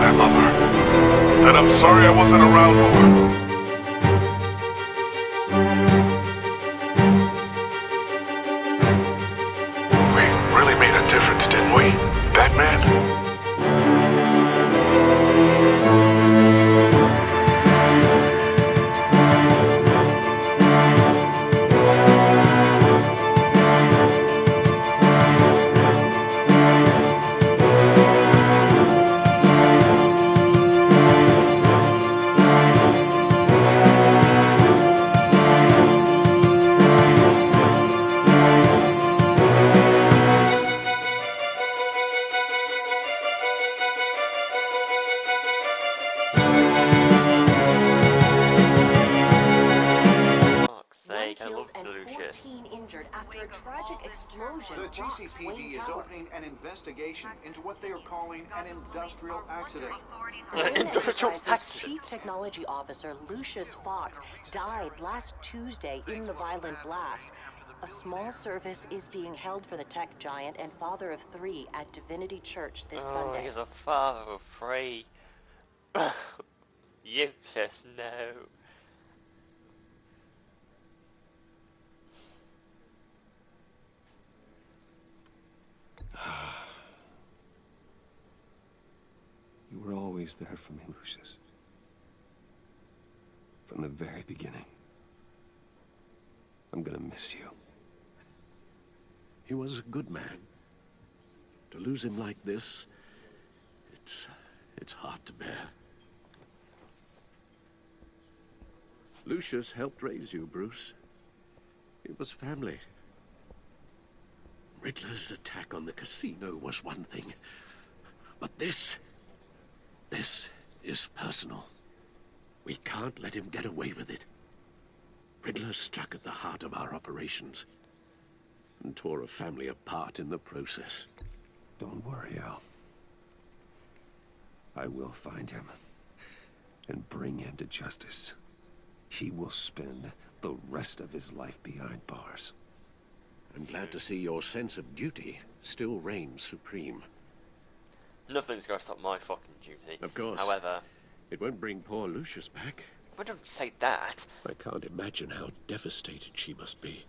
I love her. Then I'm sorry I wasn't around more. We really made a difference, didn't we, Batman? Fuck's sake, I love Lucius. Injured after a tragic explosion. The GCPD is opening an investigation into what they are calling an industrial accident. Industrial accident. Chief Technology Officer Lucius Fox died last Tuesday in the violent blast. A small service is being held for the tech giant and father of three at Divinity Church this Sunday. He's a father of three. Lucius, no. You were always there for me, Lucius. From the very beginning. I'm gonna miss you. He was a good man. To lose him like this, it's hard to bear. Lucius helped raise you, Bruce. It was family. Riddler's attack on the casino was one thing, but this is personal. We can't let him get away with it. Riddler struck at the heart of our operations and tore a family apart in the process. Don't worry, Al. I will find him and bring him to justice. He will spend the rest of his life behind bars. I'm glad to see your sense of duty still reigns supreme. Nothing's gonna stop my fucking duty. Of course. However, it won't bring poor Lucius back. I don't say that. I can't imagine how devastated she must be.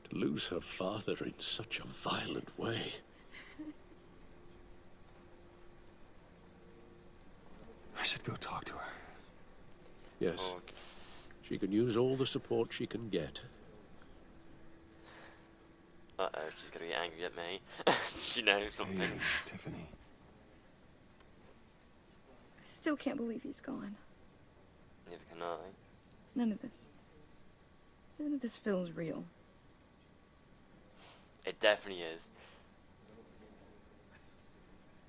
To lose her father in such a violent way. I should go talk to her. Yes. Oh, She can use all the support she can get. uh-oh, she's gonna get angry at me. She knows something. Hey, Tiffany. I still can't believe he's gone. Neither can I. None of this feels real. It definitely is.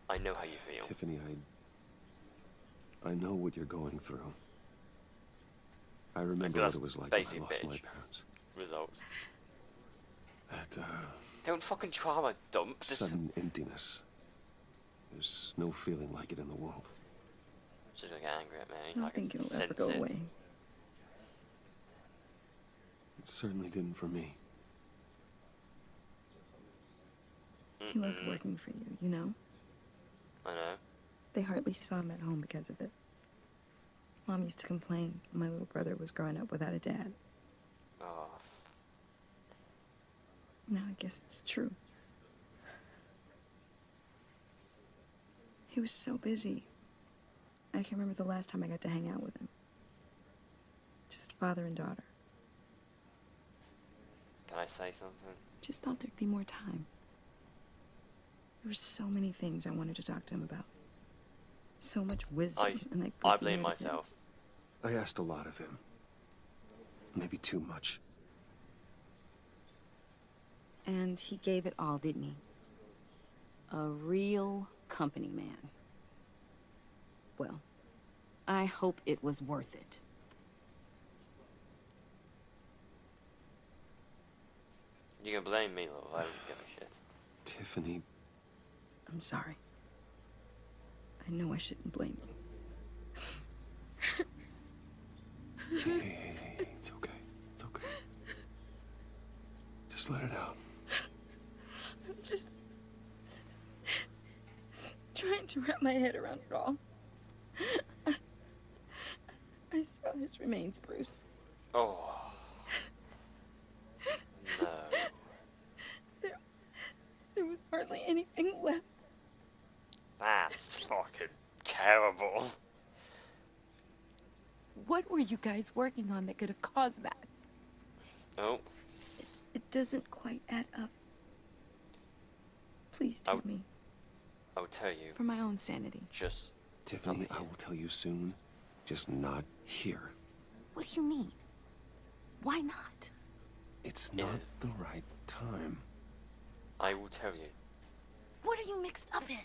I know how you feel. Tiffany, I know what you're going through. I remember what it was like when I lost my parents. Results. That, Don't fucking trauma dump. sudden emptiness. There's no feeling like it in the world. She's gonna get angry at me. I don't think it'll ever go sense it. away. It certainly didn't for me. He loved working for you, you know? I know. They hardly saw him at home because of it. Mom used to complain when my little brother was growing up without a dad. Oh, Now I guess it's true. He was so busy. I can't remember the last time I got to hang out with him. Just father and daughter. can I say something? Just thought there'd be more time. There were so many things I wanted to talk to him about. So much wisdom and that I goofy blame head of myself. his. I asked a lot of him. Maybe too much. And he gave it all, didn't he? A real company man. Well, I hope it was worth it. You can blame me, love. I don't give a shit. Tiffany, I'm sorry. I know I shouldn't blame you. hey, it's okay. It's okay. Just let it out. I'm just trying to wrap my head around it all. I saw his remains, Bruce. Oh. No. There was hardly anything left. That's fucking terrible. What were you guys working on that could have caused that? Oh. It doesn't quite add up. Please tell me. I'll tell you. For my own sanity. Just... Tiffany, I will tell you soon. Just not here. What do you mean? Why not? It's not the right time. I will tell you. What are you mixed up in?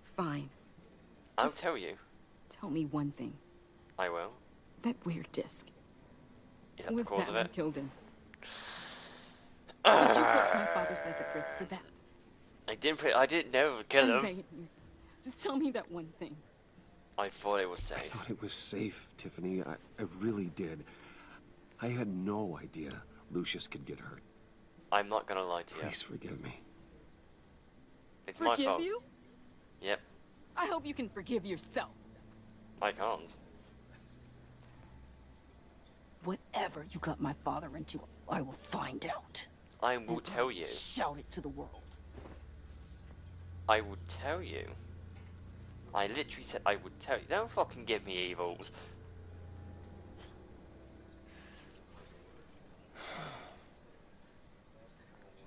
Fine. I'll tell you. Tell me one thing. I will. That weird disc. Is that the Was cause that of what it? killed him? Did you put my father's life at risk for that? I didn't know it would kill I'm him. begging you. Just tell me that one thing. I thought it was I safe. thought it was safe, Tiffany. I really did. I had no idea Lucius could get hurt. I'm not gonna lie to you. Please forgive me. It's my fault. Forgive you? Yep. I hope you can forgive yourself. I can't. Whatever you got my father into, I will find out. I will tell you. Shout it to the world. I would tell you. I literally said I would tell you. Don't fucking give me evils.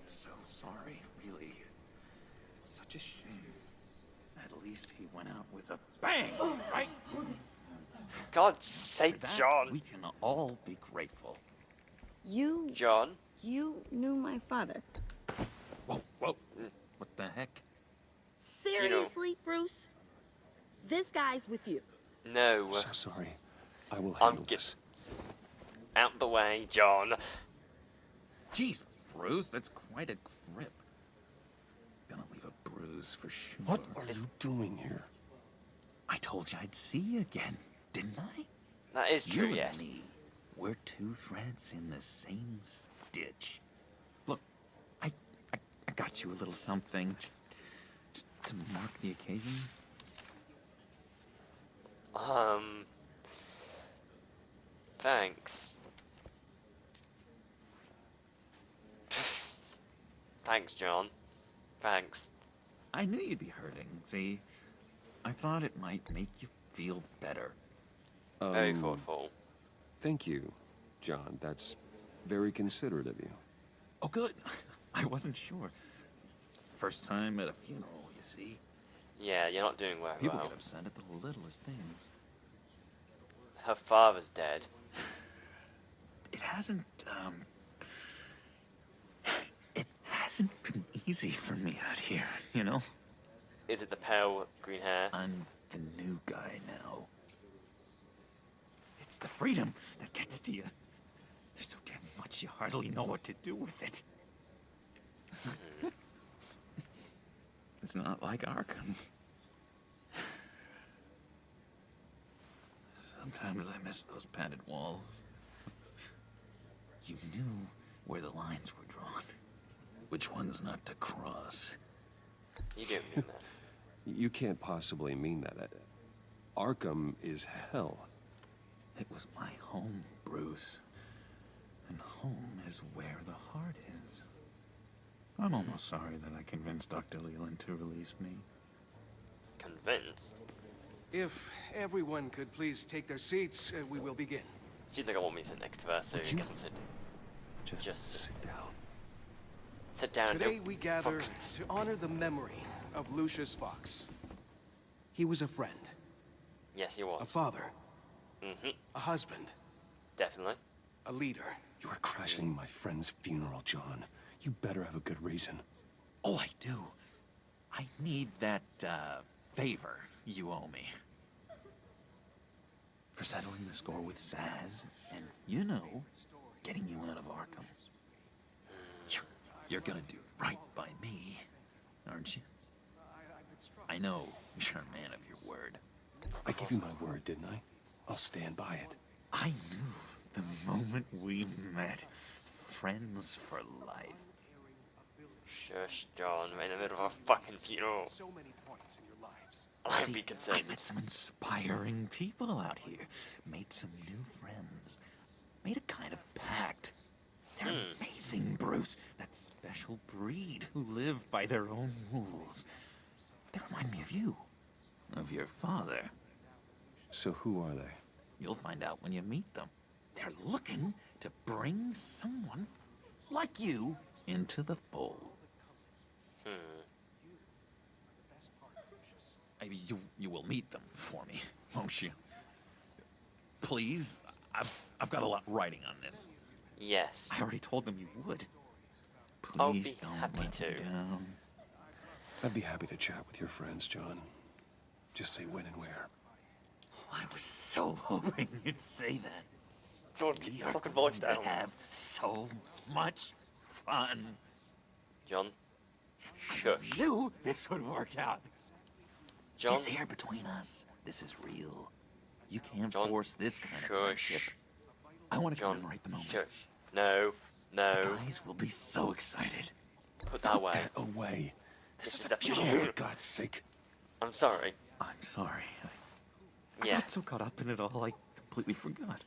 So sorry, really. It's such a shame. At least he went out with a bang, right? God's sake, For that, John. we can all be grateful. You John. knew my father. Whoa, whoa. What the heck? Seriously, Bruce? This guy's with you. No. I'm so sorry. I will I'm handle this. Out the way, John. Jeez, Bruce, that's quite a grip. Gonna leave a bruise for sure. What are you doing here? I told you I'd see you again, didn't I? That is true, You yes. and me, we're two threads in the same stitch. Look, I got you a little something, just to mark the occasion. Thanks. Thanks, John. Thanks. I knew you'd be hurting, see? I thought it might make you feel better. Very thoughtful. Thank you, John. That's very considerate of you. Oh, good. I wasn't sure. First time at a funeral, you see? Yeah, you're not doing well. People get upset at the littlest things. Her father's dead. It hasn't been easy for me out here, you know? Is it the pale green hair? I'm the new guy now. It's the freedom that gets to you. There's so damn much you hardly know what to do with it. It's not like Arkham. Sometimes I miss those padded walls. You knew where the lines were drawn. Which ones not to cross. You don't mean that. You can't possibly mean that. Arkham is hell. It was my home, Bruce. And home is where the heart is. I'm almost sorry that I convinced Dr. Leland to release me. Convinced? If everyone could please take their seats, we will begin. Seems like I want me to sit next to her, so I guess I'm sitting. Just sit down. Sit down. Today no we gather fucking to honor the memory of Lucius Fox. He was a friend, Yes, he a was. father, Mm-hmm. a husband, Definitely. a leader. You are crashing my friend's funeral, John. You better have a good reason. Oh, I do. I need that, favor you owe me. For settling the score with Zaz, and, you know, getting you out of Arkham. You're gonna do right by me, aren't you? I know you're a man of your word. I gave you my word, didn't I? I'll stand by it. I knew the moment we met. Friends for life. Shush, John. We're in the middle of a fucking funeral. So many points in your lives. I'd See, be I concerned. met some inspiring people out here. Made some new friends. Made a kind of pact. They're amazing, Bruce. That special breed who live by their own rules. They remind me of you. Of your father. So who are they? You'll find out when you meet them. They're looking to bring someone like you into the fold. You will meet them for me, won't you? Please? I've got a lot writing on this. Yes. I already told them you would. Please I'll be don't happy let me to. down. I'd be happy to chat with your friends, John. Just say when and where. I was so hoping you'd say that. John, keep We your are fucking voice going down. to have so much fun. John. I Shush. knew this would work out. John. This here between us, this is real. You can't John. force this kind of Shush. friendship. I want to John. commemorate the moment. Shush. No. No. The guys will be so excited. Put that away. Get away. This This is is a a funeral, funeral. for God's sake. I'm sorry. I'm sorry. I Yeah. got so caught up in it all, I completely forgot.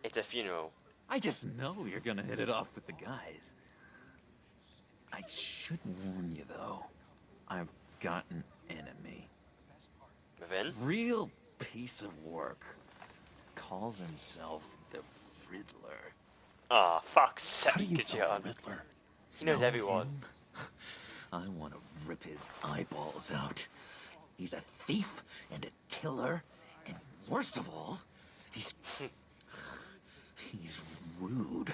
It's a funeral. I just know you're gonna hit it off with the guys. I should warn you, though. I've got an enemy. Within? Real piece of work. Calls himself the Riddler. Ah, fuck's How do you sake, know John. the Riddler? He knows Know everyone. him? I want to rip his eyeballs out. He's a thief and a killer, and worst of all, he's rude.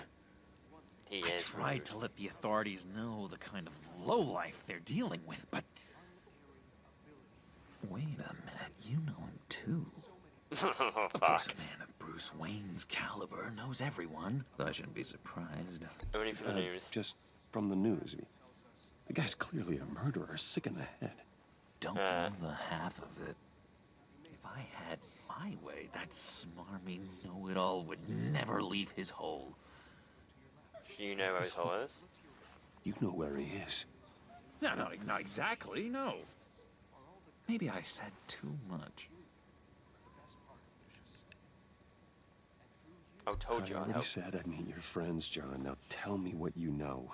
He I is. tried rude. to let the authorities know the kind of lowlife they're dealing with, but wait a minute, you know him too. Oh, Of course, fuck. a man of Bruce Wayne's caliber knows everyone. I shouldn't be surprised. Only for the news. Just from the news. The guy's clearly a murderer, sick in the head. Don't know the half of it. If I had my way, that smarmy know-it-all would never leave his hole. Do you know where his hole is? You know where he is. No, not exactly, no. Maybe I said too much. I told you I I'd already help. said I'd meet your friends, John. Now tell me what you know.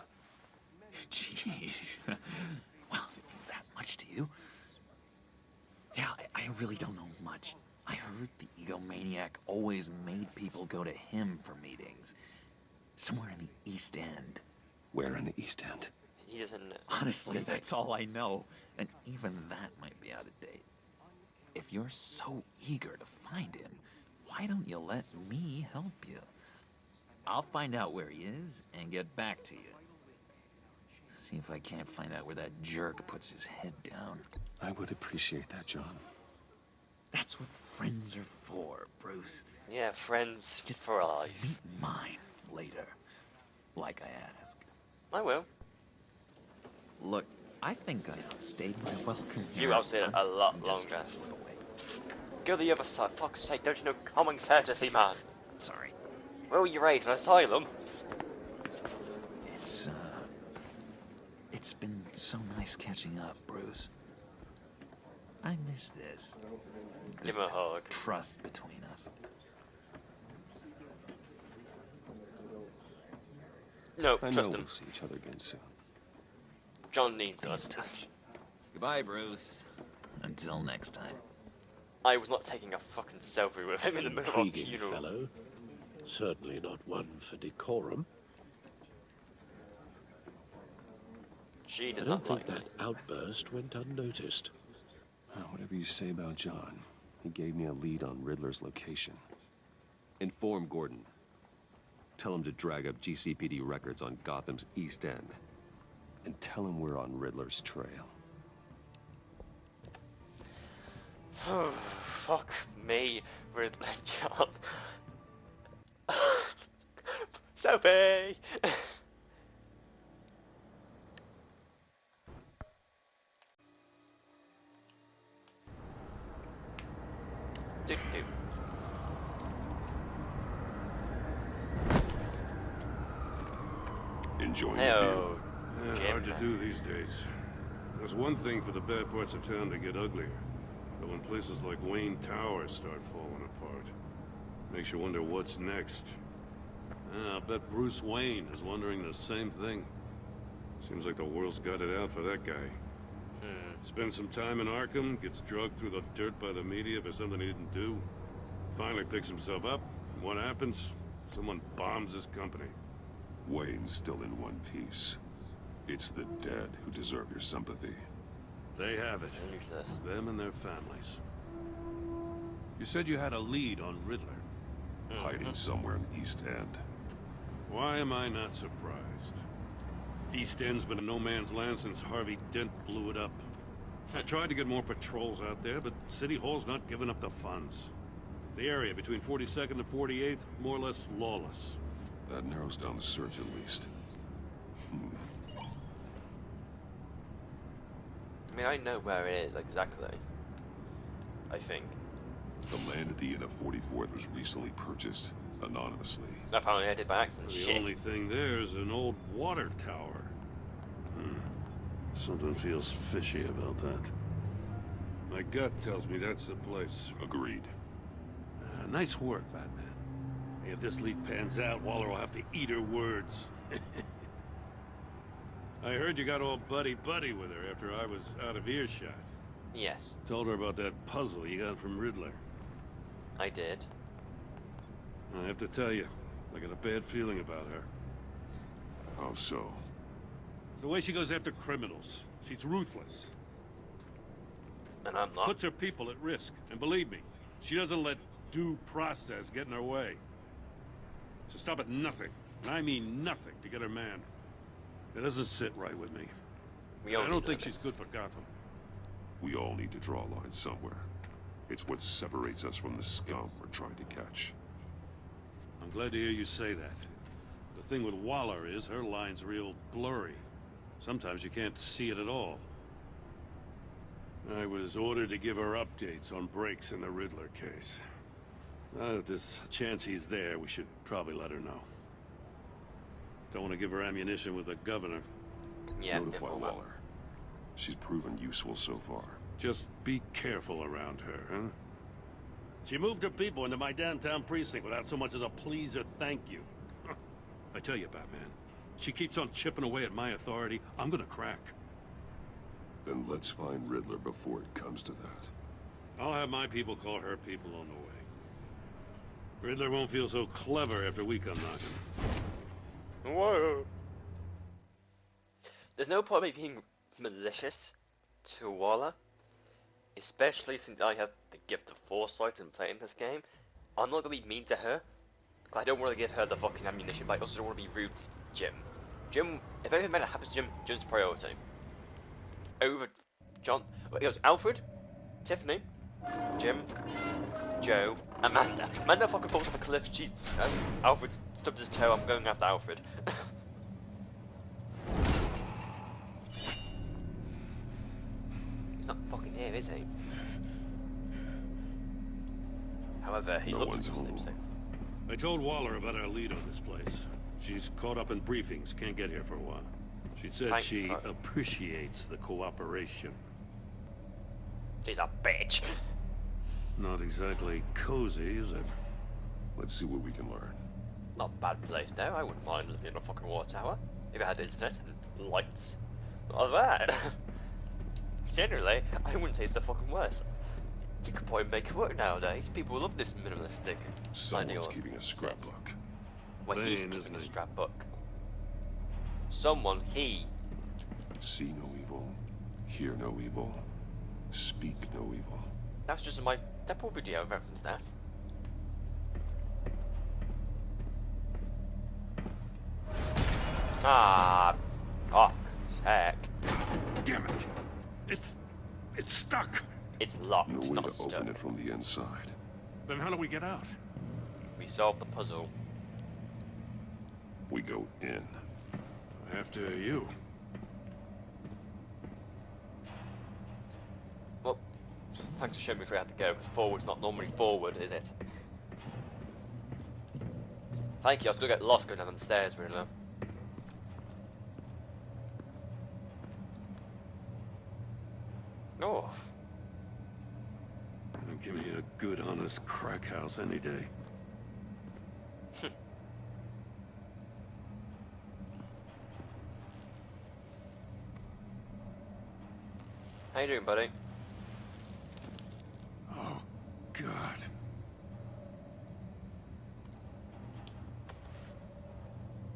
Jeez. Well, if it means that much to you. Yeah, I really don't know much. I heard the egomaniac always made people go to him for meetings. Somewhere in the East End. Where in the East End? He doesn't know. Honestly, Specifics. that's all I know. And even that might be out of date. If you're so eager to find him, why don't you let me help you? I'll find out where he is and get back to you. See if I can't find out where that jerk puts his head down. I would appreciate that, John. That's what friends are for, Bruce. Yeah, friends Just for life. meet mine later, like I asked. I will. Look, I think I outstayed my welcome here. You outstayed it a lot I'm just longer. gonna slip away. Go the other side. Fuck's sake, don't you know common courtesy, man? Sorry. Where were you raised? An asylum? It's been so nice catching up, Bruce. I miss this. Give him a hug. Trust between us. No, I know trust him. we'll see each other again soon. John needs Be in us. touch. Goodbye, Bruce. Until next time. I was not taking a fucking selfie with him in the middle of a Intriguing funeral. fellow. Certainly not one for decorum. She I does don't not think like that me. outburst went unnoticed. Whatever you say about John, he gave me a lead on Riddler's location. Inform Gordon. Tell him to drag up GCPD records on Gotham's East End. And tell him we're on Riddler's trail. Fuck me with John. Selfie! do do. Enjoying the Heyo. view. Yeah, Jim, hard to do these days. There's one thing for the bad parts of town to get uglier. But when places like Wayne Tower start falling apart, makes you wonder what's next. I bet Bruce Wayne is wondering the same thing. Seems like the world's got it out for that guy. Spends some time in Arkham, gets drugged through the dirt by the media for something he didn't do. Finally picks himself up, and what happens? Someone bombs his company. Wayne's still in one piece. It's the dead who deserve your sympathy. They have it. Useless. Them and their families. You said you had a lead on Riddler. Hiding somewhere in East End. Why am I not surprised? East End's been a no man's land since Harvey Dent blew it up. I tried to get more patrols out there, but City Hall's not giving up the funds. The area between 42nd and 48th, more or less lawless. That narrows down the search at least. I mean, I know where it is exactly. I think. The land at the end of 44th was recently purchased, anonymously. Apparently I did by accident. The Shit. only thing there is an old water tower. Something feels fishy about that. My gut tells me that's the place. Agreed. Nice work, Batman. If this lead pans out, Waller will have to eat her words. I heard you got all buddy-buddy with her after I was out of earshot. Yes, Told her about that puzzle you got from Riddler. I did. I have to tell you, I got a bad feeling about her. How so? It's the way she goes after criminals. She's ruthless. And I'm not. Puts her people at risk. And believe me, she doesn't let due process get in her way. She'll stop at nothing, and I mean nothing, to get her man. It doesn't sit right with me. We all I need don't think limits. she's good for Gotham. We all need to draw a line somewhere. It's what separates us from the scum we're trying to catch. I'm glad to hear you say that. The thing with Waller is her line's real blurry. Sometimes you can't see it at all. I was ordered to give her updates on breaks in the Riddler case. Now that there's a chance he's there, we should probably let her know. Don't want to give her ammunition with the governor. Yeah, Notify yeah, Waller. She's proven useful so far. Just be careful around her, huh? She moved her people into my downtown precinct without so much as a please or thank you. I tell you, Batman, she keeps on chipping away at my authority, I'm gonna crack. Then let's find Riddler before it comes to that. I'll have my people call her people on the way. Riddler won't feel so clever after we come knocking. Whoa. There's no point in me being malicious to Waller, especially since I have the gift of foresight in playing this game. I'm not gonna be mean to her. I don't want to give her the fucking ammunition, but I also don't want to be rude to Jim. Jim, if anything better happens to Jim, Jim's priority. Over John, it goes Alfred, Tiffany, Jim, Joe, Amanda. Amanda fucking falls off a cliff. She's Alfred stubbed his toe. I'm going after Alfred. He's not fucking here, is he? However, he No looks one's asleep. home. So. I told Waller about our lead on this place. She's caught up in briefings, can't get here for a while. She said Thank she fuck. appreciates the cooperation. She's a bitch. Not exactly cozy, is it? Let's see what we can learn. Not a bad place though. I wouldn't mind living in a fucking water tower if it had internet and lights. Not that. Generally, I wouldn't say it's the fucking worst. You could probably make it work nowadays. People love this minimalistic Someone's ideal. keeping a scrapbook. Well, he's Bane, keeping a isn't he? scrapbook. Someone, he. See no evil, hear no evil, speak no evil. That's just in my Deadpool video reference that. Ah, fuck, heck. Damn it! It's stuck! It's locked, No way not to stuck. open it from the inside. Then how do we get out? We solved the puzzle. We go in. After you. Well, thanks for showing me where I had to go, because forward's not normally forward, is it? Thank you, I was gonna get lost going down the stairs, really. good, honest crack house any day. How you doing, buddy? Oh, God.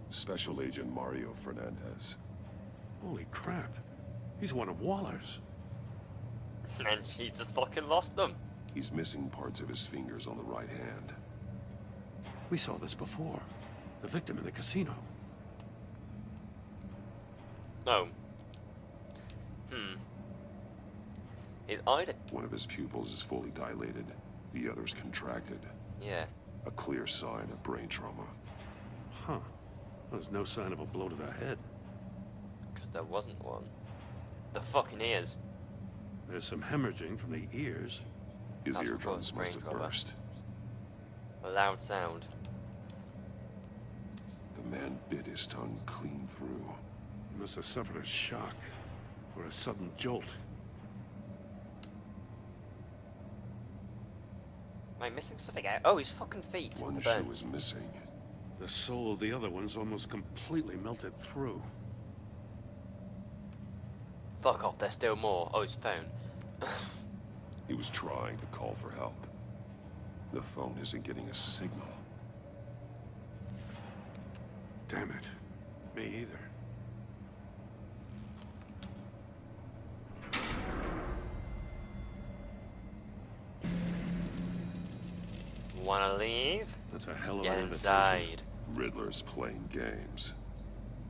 Special Agent Mario Fernandez. Holy crap. He's one of Waller's. And she just fucking lost them. He's missing parts of his fingers on the right hand. We saw this before. The victim in the casino. Oh. His eyes are... One of his pupils is fully dilated. The other's contracted. Yeah. A clear sign of brain trauma. Huh. There's no sign of a blow to the head. Because there wasn't one. The fucking ears. There's some hemorrhaging from the ears. His That's eardrums brain must have trauma. burst. A loud sound. The man bit his tongue clean through. He must have suffered a shock. Or a sudden jolt. Am I missing something out? Oh, his fucking feet. One The shoe burn. is missing. The soul of the other one's almost completely melted through. Fuck off, there's still more. Oh, his phone. He was trying to call for help. The phone isn't getting a signal. Damn it. Me either. Wanna leave? That's a hell of Get an invitation. inside. Riddler's playing games.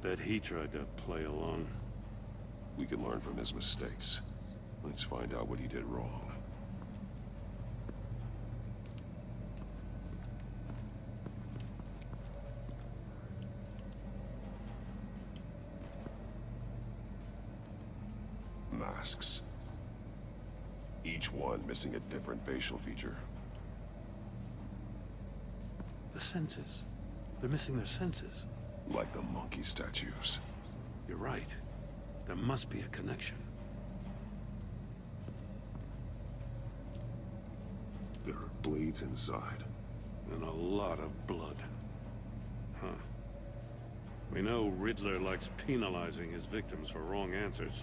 Bet he tried to play along. We can learn from his mistakes. Let's find out what he did wrong. Masks. Each one missing a different facial feature. The senses. They're missing their senses. Like the monkey statues. You're right. There must be a connection. There are blades inside. And a lot of blood. Huh. We know Riddler likes penalizing his victims for wrong answers.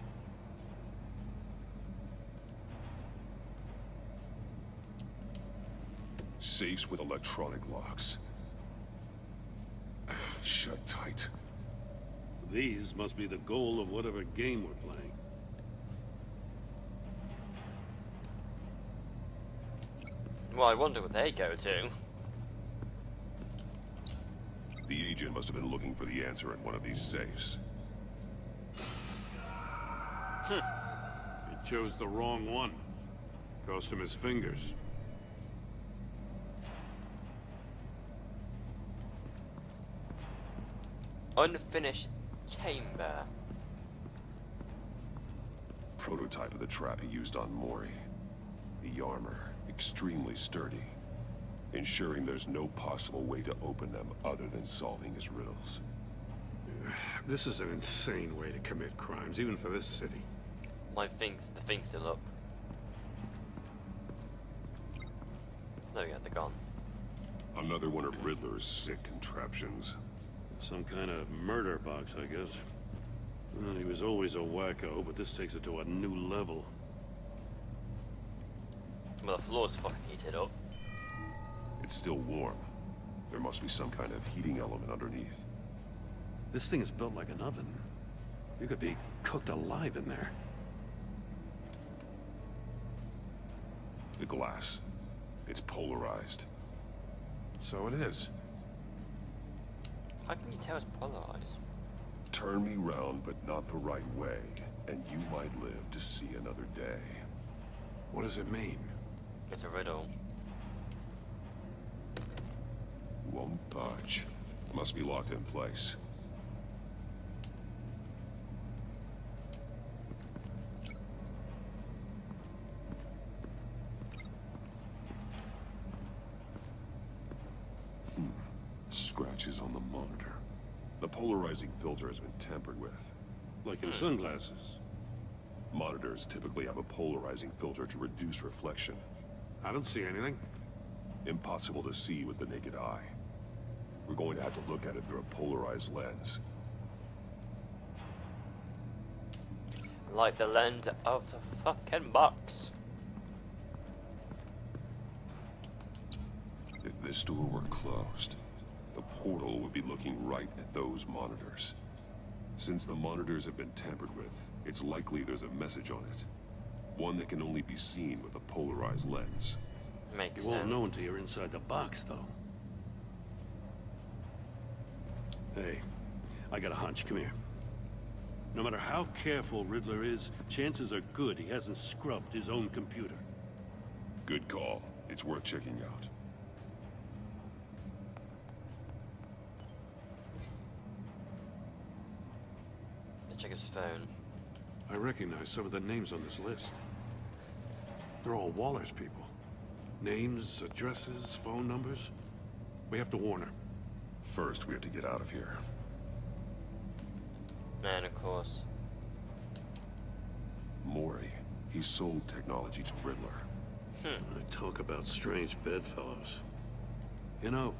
Safes with electronic locks. Shut tight. These must be the goal of whatever game we're playing. Well, I wonder what they go to. The agent must have been looking for the answer in one of these safes. He chose the wrong one. Cost him his fingers. Unfinished chamber. Prototype of the trap he used on Mori. The armor, extremely sturdy, ensuring there's no possible way to open them other than solving his riddles. This is an insane way to commit crimes, even for this city. The thing's still up. No, yeah, they're gone. Another one of Riddler's sick contraptions. Some kind of murder box, I guess. Well, he was always a wacko, but this takes it to a new level. Well, the floor's fucking heated up. It's still warm. There must be some kind of heating element underneath. This thing is built like an oven. You could be cooked alive in there. The glass. It's polarized. So it is. How can you tell it's polarized? Turn me round, but not the right way, and you might live to see another day. What does it mean? It's a riddle. Won't budge. Must be locked in place. Scratches on the monitor. The polarizing filter has been tampered with. Like in sunglasses. Monitors typically have a polarizing filter to reduce reflection. I don't see anything. Impossible to see with the naked eye. We're going to have to look at it through a polarized lens. Like the lens of the fucking box. If this door were closed, the portal would be looking right at those monitors. Since the monitors have been tampered with, it's likely there's a message on it. One that can only be seen with a polarized lens. Makes You won't sense. know until you're inside the box, though. Hey, I got a hunch. Come here. No matter how careful Riddler is, chances are good he hasn't scrubbed his own computer. Good call. It's worth checking out. Let's check his phone. I recognize some of the names on this list. They're all Waller's people. Names, addresses, phone numbers. We have to warn her. First, we have to get out of here. And of course. Mori. He sold technology to Riddler. I talk about strange bedfellows. You know,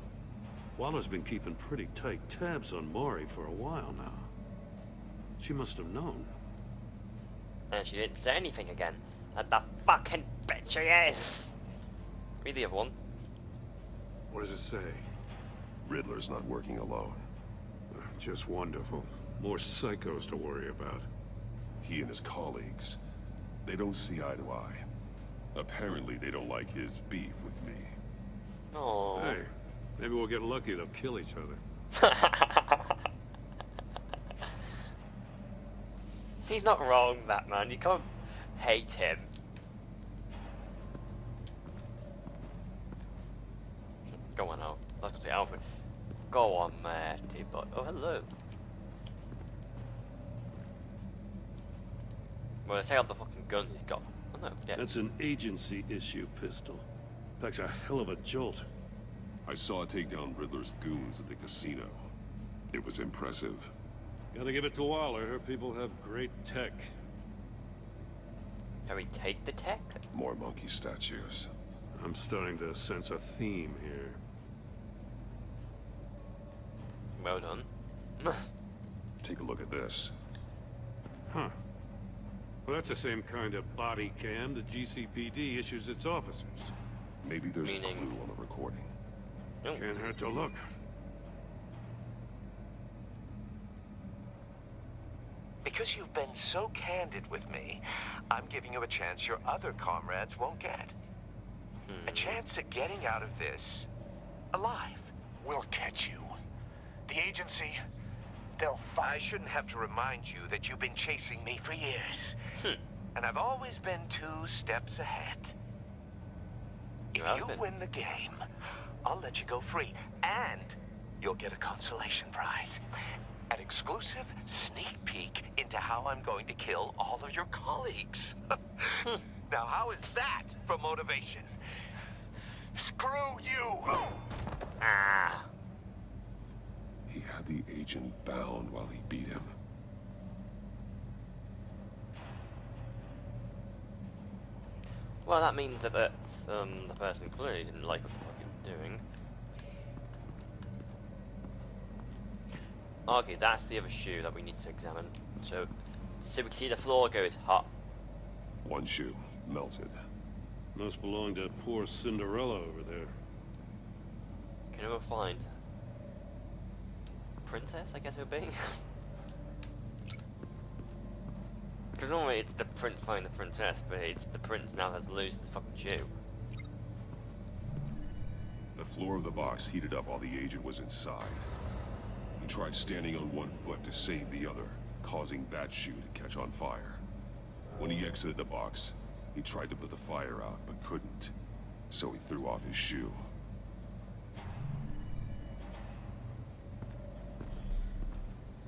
Waller's been keeping pretty tight tabs on Mori for a while now. She must have known. And she didn't say anything again. Like the fucking bitch she is! Read the other one. What does it say? Riddler's not working alone. Just wonderful. More psychos to worry about. He and his colleagues, they don't see eye to eye. Apparently, they don't like his beef with me. Oh. Hey, maybe we'll get lucky to kill each other. He's not wrong, Batman. You can't hate him. Go on, Al. Let's say Alfred. Go on, matey. But oh, hello. Well, let's take out the fucking gun he's got. Oh no, yeah. That's an agency issue pistol. Packs a hell of a jolt. I saw it take down Riddler's goons at the casino. It was impressive. Gotta give it to Waller. Her people have great tech. Can we take the tech? More monkey statues. I'm starting to sense a theme here. Well done. Take a look at this. Huh. Well, that's the same kind of body cam the GCPD issues its officers. Maybe there's a Meaning- clue on the recording. No. Can't hurt to look. Because you've been so candid with me, I'm giving you a chance your other comrades won't get. A chance at getting out of this alive. We'll catch you. The agency, I shouldn't have to remind you that you've been chasing me for years. And I've always been 2 steps ahead. If you win the game, I'll let you go free. And you'll get a consolation prize. An exclusive sneak peek into how I'm going to kill all of your colleagues. Now, how is that for motivation? screw you! Ah. He had the agent bound while he beat him. Well, that means that the person clearly didn't like what the fuck he was doing. Okay, that's the other shoe that we need to examine. So we can see the floor goes hot. One shoe, melted. Must belong to poor Cinderella over there. Can we go find Princess, I guess it would be? Because normally it's the prince finding the princess, but it's the prince now has lost his fucking shoe. The floor of the box heated up while the agent was inside. He tried standing on one foot to save the other, causing that shoe to catch on fire. When he exited the box, he tried to put the fire out, but couldn't. So he threw off his shoe.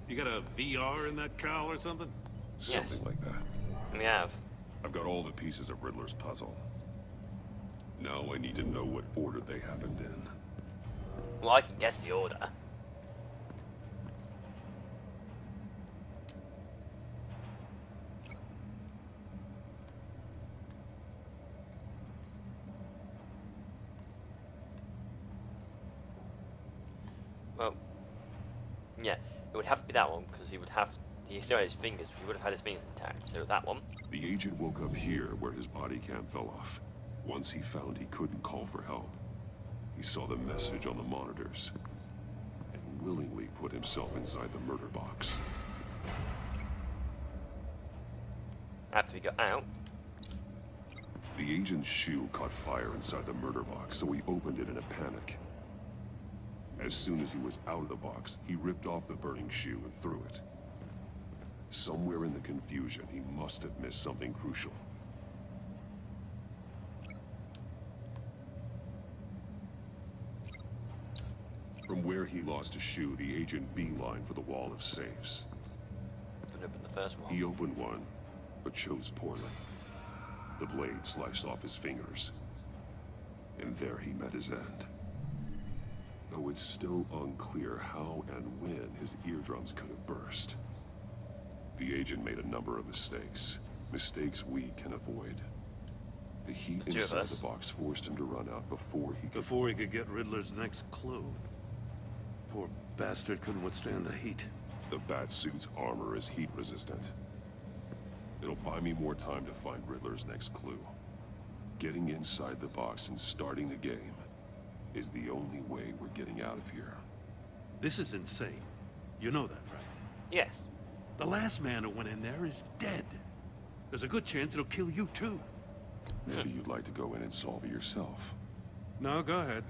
You got a VR in that cowl or something? Something like that. We have. I've got all the pieces of Riddler's puzzle. Now I need to know what order they happened in. Well, I can guess the order. Well, yeah, it would have to be that one, because he would have... He still had his fingers, he would have had his fingers intact, so that one. The agent woke up here where his body cam fell off. Once he found he couldn't call for help, he saw the message on the monitors and willingly put himself inside the murder box. After he got out. The agent's shoe caught fire inside the murder box, so he opened it in a panic. As soon as he was out of the box, he ripped off the burning shoe and threw it. Somewhere in the confusion, he must have missed something crucial. From where he lost a shoe, the agent beelined for the wall of safes. Couldn't open the first one. He opened one, but chose poorly. The blade sliced off his fingers. And there he met his end. Though it's still unclear how and when his eardrums could have burst. The agent made a number of mistakes. Mistakes we can avoid. The heat inside the box forced him to run out before he could get Riddler's next clue. Poor bastard couldn't withstand the heat. The Batsuit's armor is heat resistant. It'll buy me more time to find Riddler's next clue. Getting inside the box and starting the game is the only way we're getting out of here. This is insane. You know that, right? Yes. The last man who went in there is dead. There's a good chance it'll kill you too. Maybe you'd like to go in and solve it yourself. No, go ahead.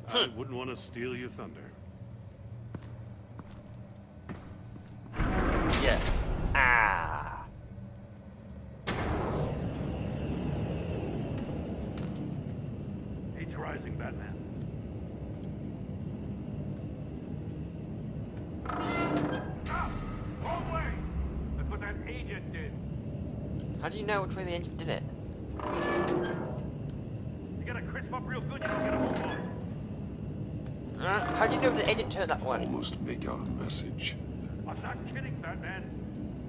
I wouldn't want to steal your thunder. Yeah. Ah. He's rising, Batman. Wrong way! That's what that agent did. How do you know which way the agent did it? You gotta crisp up real good, you don't get a move on. How do you know the agent turned that way? Almost make out a message. I'm not kidding, Batman.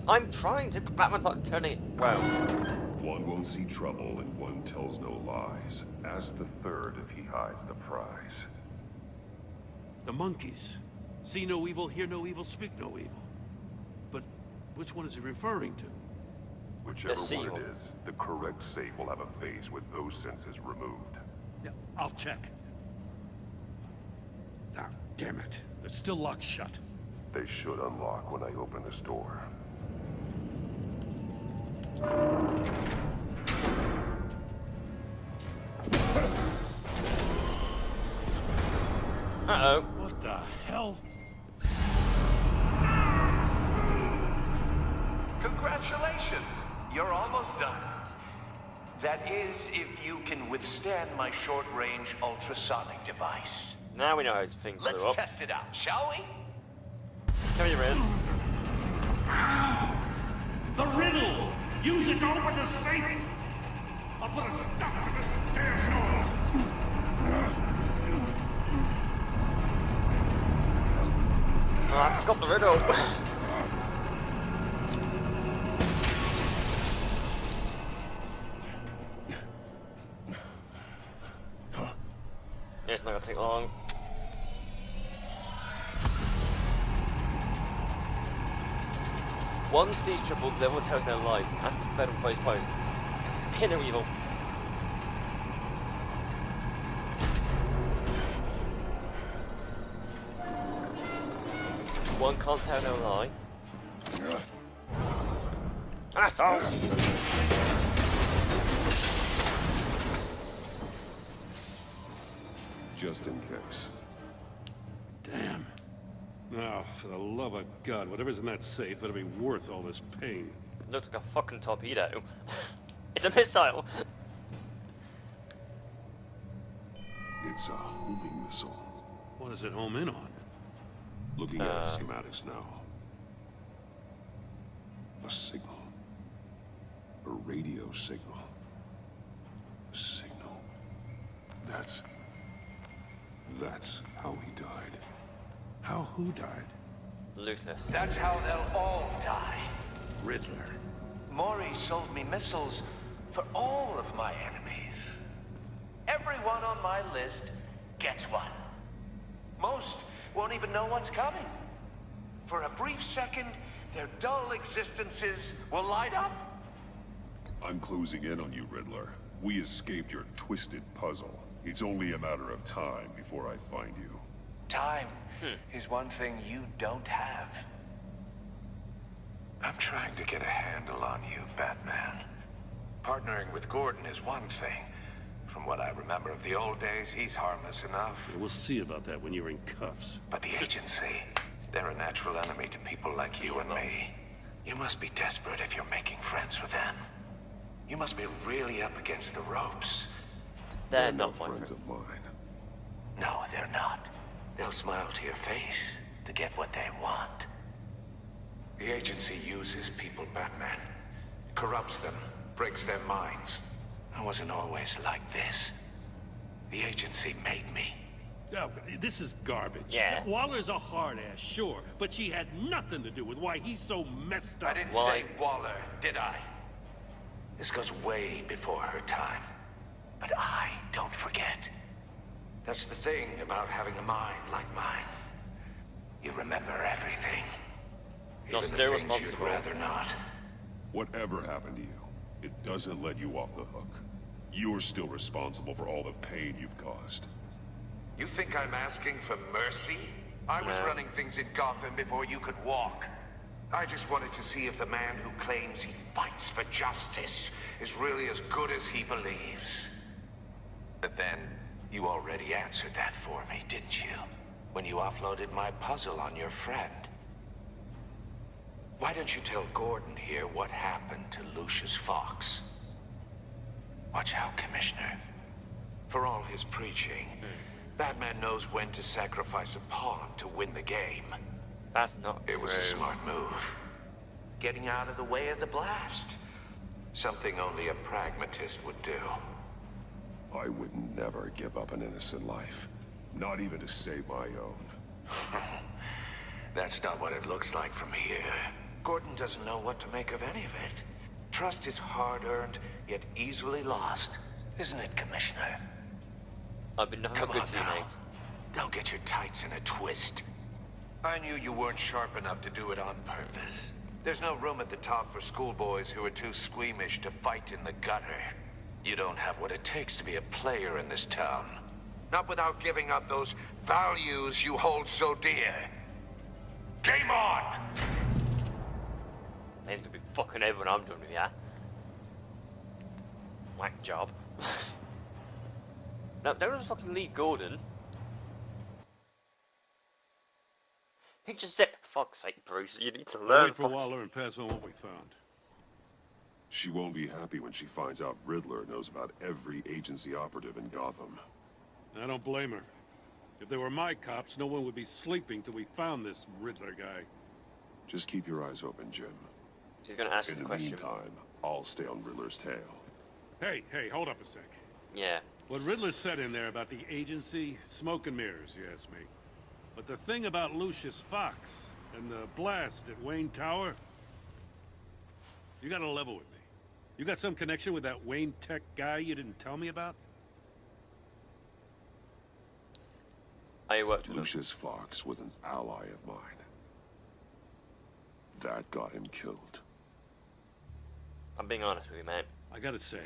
I'm trying to, but Batman's not turning it. Well. One won't see trouble and one tells no lies. Ask the third if he hides the prize. The monkeys. See no evil, hear no evil, speak no evil. But which one is he referring to? Whichever one it is, the correct safe will have a face with those senses removed. Yeah, I'll check. Ah, damn it. They're still locked shut. They should unlock when I open this door. Uh-oh. What the hell? Congratulations! You're almost done. That is, if you can withstand my short-range ultrasonic device. Now we know how his thing blew up. Let's test it out, shall we? Come here, Riz. The riddle! Use it to open the safe! I'll put a stop to this damn noise! I got the riddle. It's not gonna take long. One sees trouble, the other tells no lies. Ask the third one for his post. Hear no evil. One can't tell no lie. Assholes! Just in case. Damn. Now, for the love of God, whatever's in that safe better be worth all this pain. Looks like a fucking torpedo. It's a missile! It's a homing missile. What does it home in on? Looking at the schematics now. A signal. A radio signal. A signal. That's how he died. How who died? Lucius. That's how they'll all die. Riddler. Maury sold me missiles for all of my enemies. Everyone on my list gets one. Most won't even know what's coming. For a brief second, their dull existences will light up. I'm closing in on you, Riddler. We escaped your twisted puzzle. It's only a matter of time before I find you. Time is one thing you don't have. I'm trying to get a handle on you, Batman. Partnering with Gordon is one thing. From what I remember of the old days, he's harmless enough. We'll see about that when you're in cuffs. But the agency, they're a natural enemy to people like you and me. You must be desperate if you're making friends with them. You must be really up against the ropes. They're no not friends of mine. No, they're not. They'll smile to your face to get what they want. The agency uses people, Batman. Corrupts them, breaks their minds. I wasn't always like this. The agency made me. Oh, this is garbage. Yeah. Waller's a hard ass, sure, but she had nothing to do with why he's so messed up. I didn't say Waller, did I? This goes way before her time. But I don't forget. That's the thing about having a mind like mine. You remember everything. No, Even the they're things you'd responsible. rather not. Whatever happened to you, it doesn't let you off the hook. You're still responsible for all the pain you've caused. You think I'm asking for mercy? I was No. running things in Gotham before you could walk. I just wanted to see if the man who claims he fights for justice is really as good as he believes. But then, you already answered that for me, didn't you? When you offloaded my puzzle on your friend. Why don't you tell Gordon here what happened to Lucius Fox? Watch out, Commissioner. For all his preaching, Batman knows when to sacrifice a pawn to win the game. That's not It was a true. smart move. Getting out of the way of the blast. Something only a pragmatist would do. I would never give up an innocent life. Not even to save my own. That's not what it looks like from here. Gordon doesn't know what to make of any of it. Trust is hard-earned, yet easily lost. Isn't it, Commissioner? I've been nothing Come but good on to you, now. mate. Don't get your tights in a twist. I knew you weren't sharp enough to do it on purpose. There's no room at the top for schoolboys who are too squeamish to fight in the gutter. You don't have what it takes to be a player in this town. Not without giving up those values you hold so dear. Game on! Name's gonna be fucking over when I'm done with ya. Whack job. No, don't just fucking leave Gordon. He just said, fuck's sake, Bruce, you need to I'll learn. wait for Waller and pass on what we found. She won't be happy when she finds out Riddler knows about every agency operative in Gotham. I don't blame her. If they were my cops, no one would be sleeping till we found this Riddler guy. Just keep your eyes open, Jim. He's gonna ask In the the question. meantime, I'll stay on Riddler's tail. Hey, hold up a sec. Yeah. What Riddler said in there about the agency, smoke and mirrors, you ask me. But the thing about Lucius Fox and the blast at Wayne Tower, you gotta level with me. You got some connection with that Wayne Tech guy you didn't tell me about? I worked with him. Lucius Fox was an ally of mine. That got him killed. I'm being honest with you, man. I gotta say,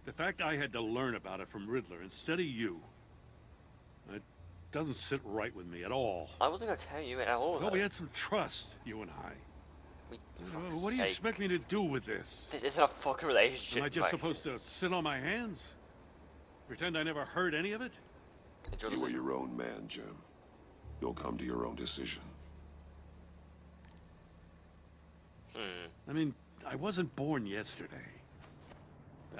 the fact I had to learn about it from Riddler instead of you, it doesn't sit right with me at all. I wasn't gonna tell you at all. I thought though. we had some trust, you and I. For What do you fuck's expect me to do with this? This isn't a fucking relationship. Am I just mate. supposed to sit on my hands? Pretend I never heard any of it? It's your You are decision. your own man, Jim. You'll come to your own decision. I mean, I wasn't born yesterday.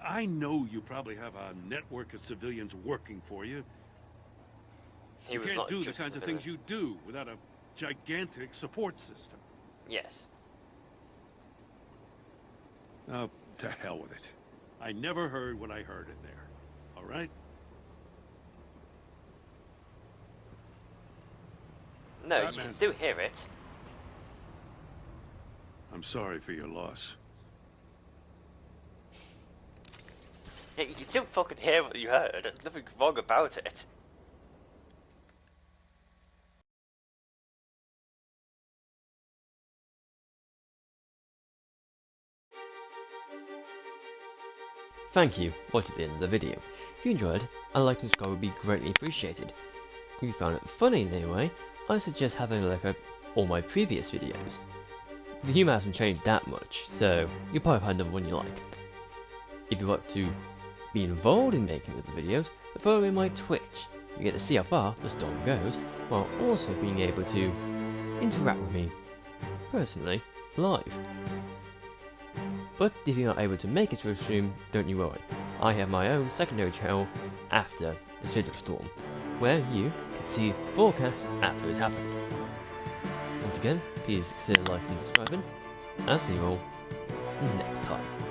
I know you probably have a network of civilians working for you. He You was can't not do the just a kinds of civilian. things you do without a gigantic support system. Yes. Oh, to hell with it. I never heard what I heard in there. All right? No, you Batman. can still hear it. I'm sorry for your loss. Yeah, you can still fucking hear what you heard. There's nothing wrong about it. Thank you for watching the end of the video. If you enjoyed, a like and subscribe would be greatly appreciated. If you found it funny in any way, I suggest having a look at all my previous videos. The humour hasn't changed that much, so you'll probably find another one you like. If you want to be involved in making the videos, follow me on my Twitch. You get to see how far the storm goes, while also being able to interact with me personally live. But if you're not able to make it to the stream, don't you worry. I have my own secondary channel after the scheduled storm, where you can see the forecast after it's happened. Once again, please consider liking and subscribing. I'll see you all next time.